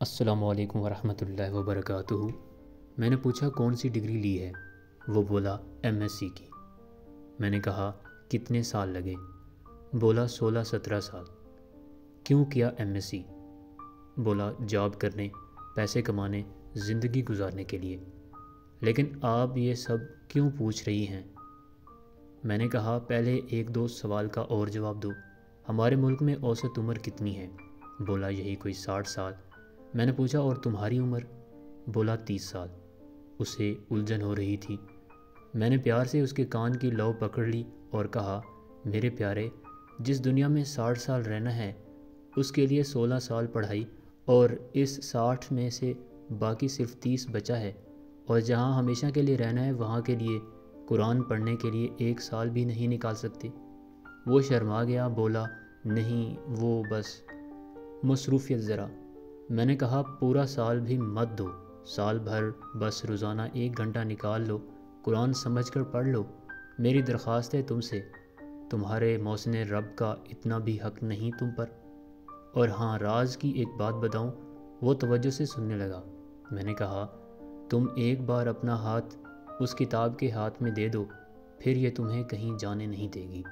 السلام علیکم ورحمۃ اللہ وبرکاتہ۔ میں نے پوچھا کون سی ڈگری لی ہے؟ وہ بولا MSc کی۔ میں نے کہا کتنے سال لگے؟ بولا 16-17 سال۔ کیوں کیا MSc؟ بولا جاب کرنے، پیسے کمانے، زندگی گزارنے کے لیے۔ لیکن آپ یہ سب کیوں پوچھ رہی ہیں؟ میں نے کہا پہلے ایک دو سوال کا اور جواب دو۔ ہمارے ملک میں اوسط عمر کتنی ہے؟ بولا یہی کوئی 60 سال۔ میں نے پوچھا اور تمہاری عمر؟ بولا 30 سال۔ اسے الجھن ہو رہی تھی۔ میں نے پیار سے اس کے کان کی لو پکڑ لی اور کہا میرے پیارے، جس دنیا میں 60 سال رہنا ہے اس کے لیے 16 سال پڑھائی اور اس 60 میں سے باقی صرف 30 بچا ہے، اور جہاں ہمیشہ کے لیے رہنا ہے وہاں کے لیے قرآن پڑھنے کے لیے 1 سال بھی نہیں نکال سکتے؟ وہ شرما گیا، بولا نہیں وہ بس مصروفیت ذرا۔ میں نے کہا پورا سال بھی مت دو، سال بھر بس روزانہ 1 گھنٹہ نکال لو، قرآن سمجھ کر پڑھ لو۔ میری درخواست ہے تم سے، تمہارے محسن رب کا اتنا بھی حق نہیں تم پر؟ اور ہاں راز کی ایک بات بتاؤں؟ وہ توجہ سے سننے لگا۔ میں نے کہا تم ایک بار اپنا ہاتھ اس کتاب کے ہاتھ میں دے دو، پھر یہ تمہیں کہیں جانے نہیں دے گی۔